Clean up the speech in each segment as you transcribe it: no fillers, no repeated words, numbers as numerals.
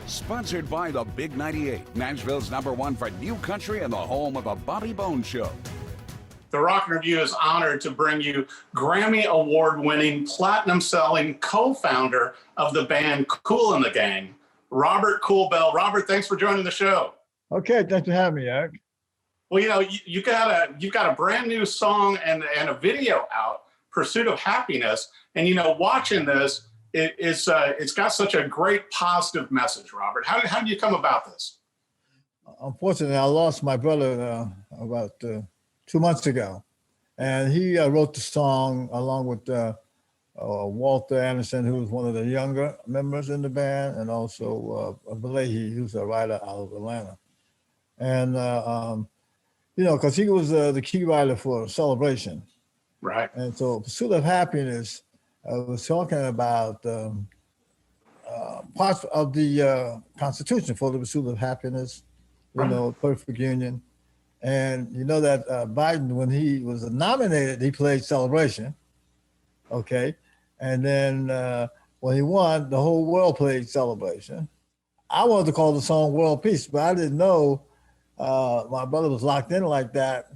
Sponsored by the Big 98, Nashville's #1 for new country and the home of the Bobby Bones Show. The Rock and Review is honored to bring you Grammy Award-winning, platinum-selling co-founder of the band Kool the Gang, Robert Kool Bell. Robert, thanks for joining the show. Okay, thanks for having me, Eric. Well, you know, you've got a brand new song and a video out, Pursuit of Happiness, and you know, watching this, it's got such a great positive message, Robert. How did you come about this? Unfortunately, I lost my brother about 2 months ago, and he wrote the song along with Walter Anderson, who was one of the younger members in the band, and also Belehi, who's a writer out of Atlanta. And, you know, because he was the key writer for Celebration. Right. And so Pursuit of Happiness was talking about parts of the Constitution for the pursuit of happiness, you know, perfect union. And you know that Biden, when he was nominated, he played Celebration, okay? And then when he won, the whole world played Celebration. I wanted to call the song World Peace, but I didn't know my brother was locked in like that,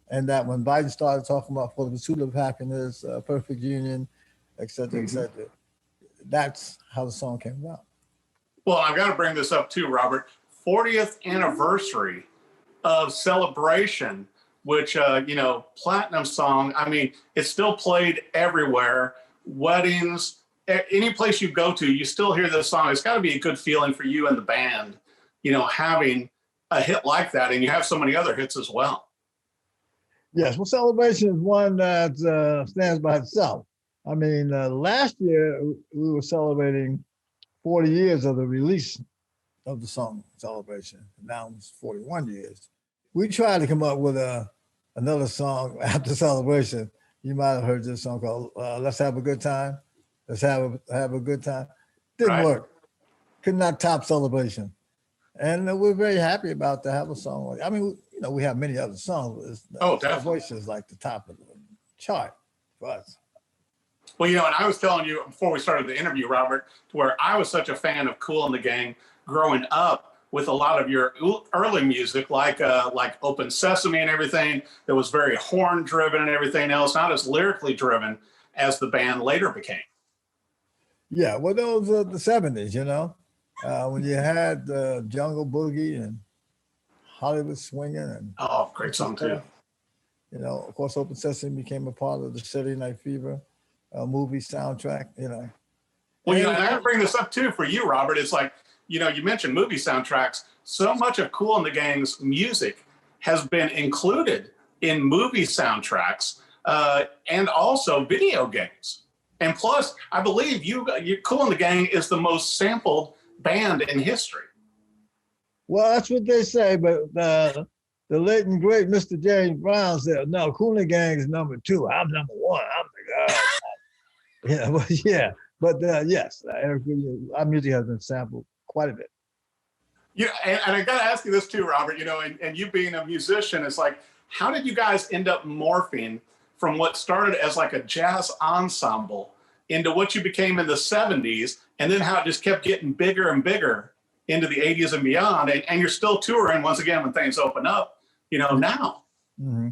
and that when Biden started talking about for the pursuit of happiness, perfect union, et cetera, that's how the song came about. Well, I've got to bring this up too, Robert. 40th anniversary of Celebration, which, you know, platinum song. I mean, it's still played everywhere. Weddings, any place you go to, you still hear this song. It's got to be a good feeling for you and the band, you know, having a hit like that, and you have so many other hits as well. Yes, well, Celebration is one that stands by itself. I mean, last year we were celebrating 40 years of the release of the song Celebration. Now it's 41 years. We tried to come up with another song after Celebration. You might have heard this song called Let's Have a Good Time. Let's have a good time. Didn't work. Could not top Celebration. And we're very happy about to have a song like, I mean, you know, we have many other songs. But Celebration is like the top of the chart for us. Well, you know, and I was telling you before we started the interview, Robert, to where I was such a fan of Kool the Gang growing up with a lot of your early music, like Open Sesame and everything, that was very horn driven and everything else, not as lyrically driven as the band later became. Yeah, well, those are the 70s, you know, when you had Jungle Boogie and Hollywood Swinging. And great song too. You know, of course, Open Sesame became a part of the Saturday Night Fever movie soundtrack, you know. Well, you know, and I bring this up too for you, Robert. It's like, you know, you mentioned movie soundtracks. So much of Kool the Gang's music has been included in movie soundtracks and also video games. And plus, I believe Kool the Gang is the most sampled band in history. Well, that's what they say, but the late and great Mr. James Brown said, no, Kool the Gang is #2. I'm #1. I'm the guy. Yeah, well, yeah. But yes, Eric, our music has been sampled quite a bit. Yeah, and I got to ask you this too, Robert, you know, and you being a musician, it's like, how did you guys end up morphing from what started as like a jazz ensemble into what you became in the 70s, and then how it just kept getting bigger and bigger into the 80s and beyond, and you're still touring once again when things open up, you know, now? Mm-hmm.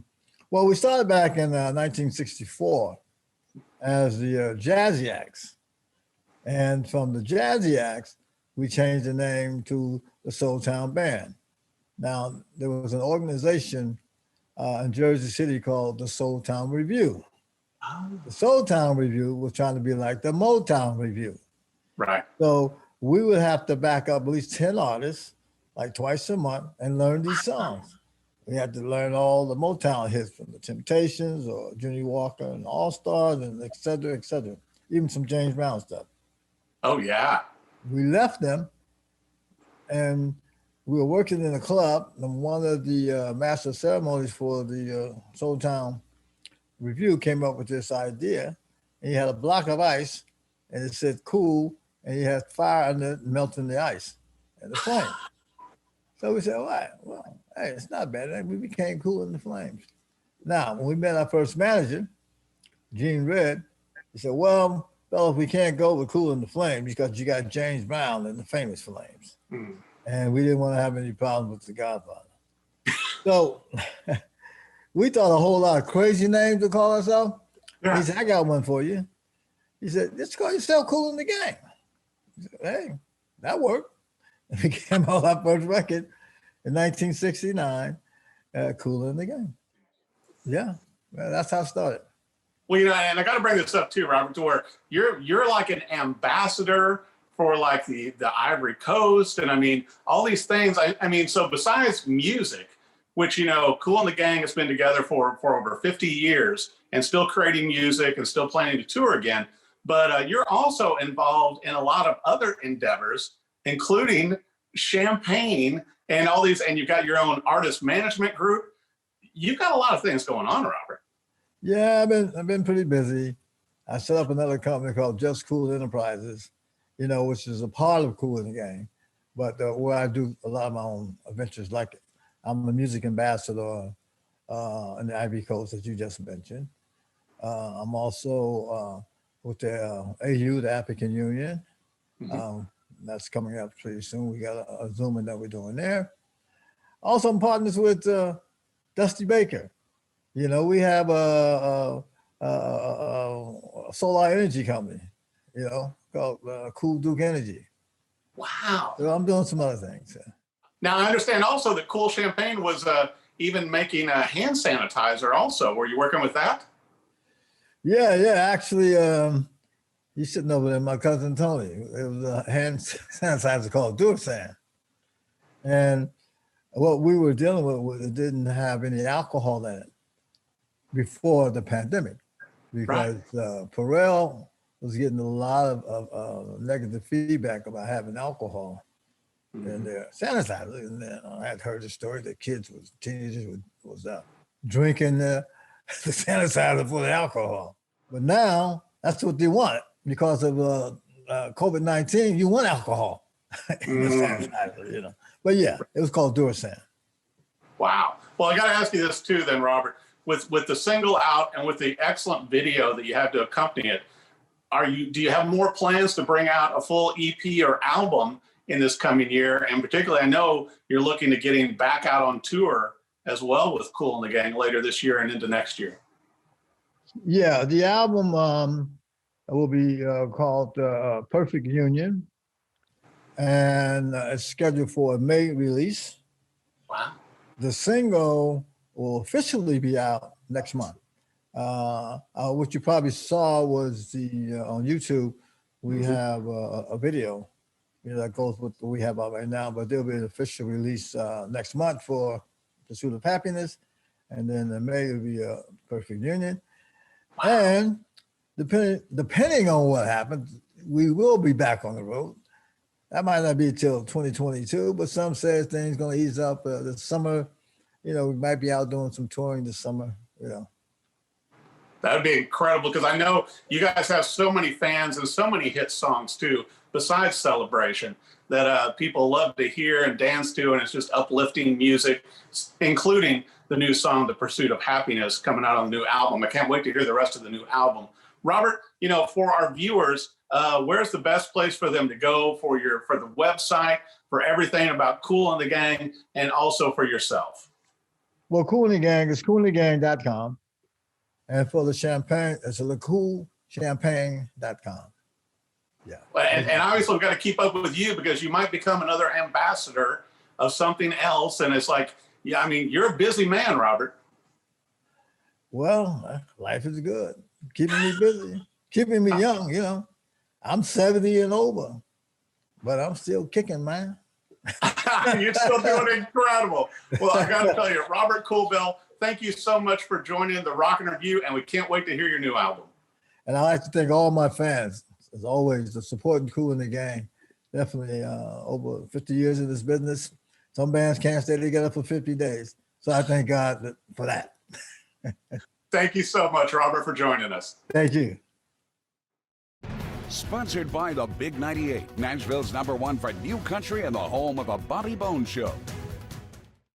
Well, we started back in 1964 as the Jazzy Acts. And from the Jazzy Acts, we changed the name to the Soul Town Band. Now, there was an organization in Jersey City called the Soul Town Review. The Soul Town Review was trying to be like the Motown Review. Right. So we would have to back up at least 10 artists, like twice a month, and learn these songs. We had to learn all the Motown hits from the Temptations or Junior Walker and All Stars and et cetera, even some James Brown stuff. Oh, yeah. We left them and we were working in a club, and one of the master of ceremonies for the Soul Town Review came up with this idea. And he had a block of ice and it said cool, and he had fire under it melting the ice and the flame. So we said, all right, well, hey, it's not bad. And we became Kool in the Flames. Now, when we met our first manager, Gene Red, he said, well, well, if we can't go with Kool and the Flames because you got James Brown and the Famous Flames. And we didn't want to have any problems with the Godfather. So we thought a whole lot of crazy names to call ourselves. Yeah. He said, I got one for you. He said, just call yourself Kool and the Gang. I said, hey, that worked. And we came out our first record in 1969, Kool and the Gang. Yeah, well, that's how it started. Well, you know, and I got to bring this up too, Robert, to where you're like an ambassador for like the Ivory Coast, and I mean all these things. I mean, so besides music, which you know, Kool and the Gang has been together for over 50 years and still creating music and still planning to tour again. But you're also involved in a lot of other endeavors, including champagne and all these. And you've got your own artist management group. You've got a lot of things going on, Robert. Yeah, I've been pretty busy. I set up another company called Just Kool Enterprises, you know, which is a part of Kool and the Gang, but where I do a lot of my own adventures. Like I'm a music ambassador in the Ivory Coast, as you just mentioned. I'm also with the AU, the African Union. That's coming up pretty soon. We got a Zooming that we're doing there. Also, I'm partners with Dusty Baker. You know, we have a solar energy company, you know, called Kool Energy. Wow. So I'm doing some other things. Now, I understand also that Kool Champagne was even making a hand sanitizer also. Were you working with that? Yeah. Actually, he's sitting over there, my cousin Tony. It was a hand sanitizer called Dursan. And what we were dealing with, it didn't have any alcohol in it before the pandemic, because Pharrell was getting a lot of negative feedback about having alcohol in their sanitizer. And then I had heard the story that teenagers was drinking the sanitizer for the alcohol. But now that's what they want because of COVID-19. You want alcohol in the sanitizer, you know. But yeah, it was called Dursan. Wow. Well, I got to ask you this too, then, Robert. With the single out and with the excellent video that you had to accompany it, do you have more plans to bring out a full EP or album in this coming year? And particularly, I know you're looking to getting back out on tour as well with Kool and the Gang later this year and into next year. Yeah, the album will be called Perfect Union, and it's scheduled for a May release. Wow. The single will officially be out next month. What you probably saw was on YouTube, we have a video, you know, that goes with what we have out right now, but there'll be an official release next month for Pursuit of Happiness. And then in May will be a Perfect Union. Wow. And depending on what happens, we will be back on the road. That might not be till 2022, but some say things gonna ease up this summer. You know, we might be out doing some touring this summer, you know. That would be incredible, because I know you guys have so many fans and so many hit songs too, besides Celebration, that people love to hear and dance to, and it's just uplifting music, including the new song, The Pursuit of Happiness, coming out on the new album. I can't wait to hear the rest of the new album. Robert, you know, for our viewers, where's the best place for them to go for the website, for everything about Kool and the Gang, and also for yourself? Well, Kool and the Gang is koolthegang.com. And for the champagne, it's lecoolchampagne.com. Yeah. And obviously we've got to keep up with you, because you might become another ambassador of something else. And it's like, yeah, I mean, you're a busy man, Robert. Well, life is good. Keeping me busy, keeping me young, you know. I'm 70 and over, but I'm still kicking, man. You're still doing incredible. Well, I got to tell you, Robert Kool, thank you so much for joining the Rockin' Review, and we can't wait to hear your new album. And I'd like to thank all my fans, as always, for supporting Kool and the Gang. Definitely over 50 years in this business. Some bands can't stay together for 50 days. So I thank God for that. Thank you so much, Robert, for joining us. Thank you. Sponsored by the Big 98, Nashville's #1 for new country and the home of the Bobby Bones Show.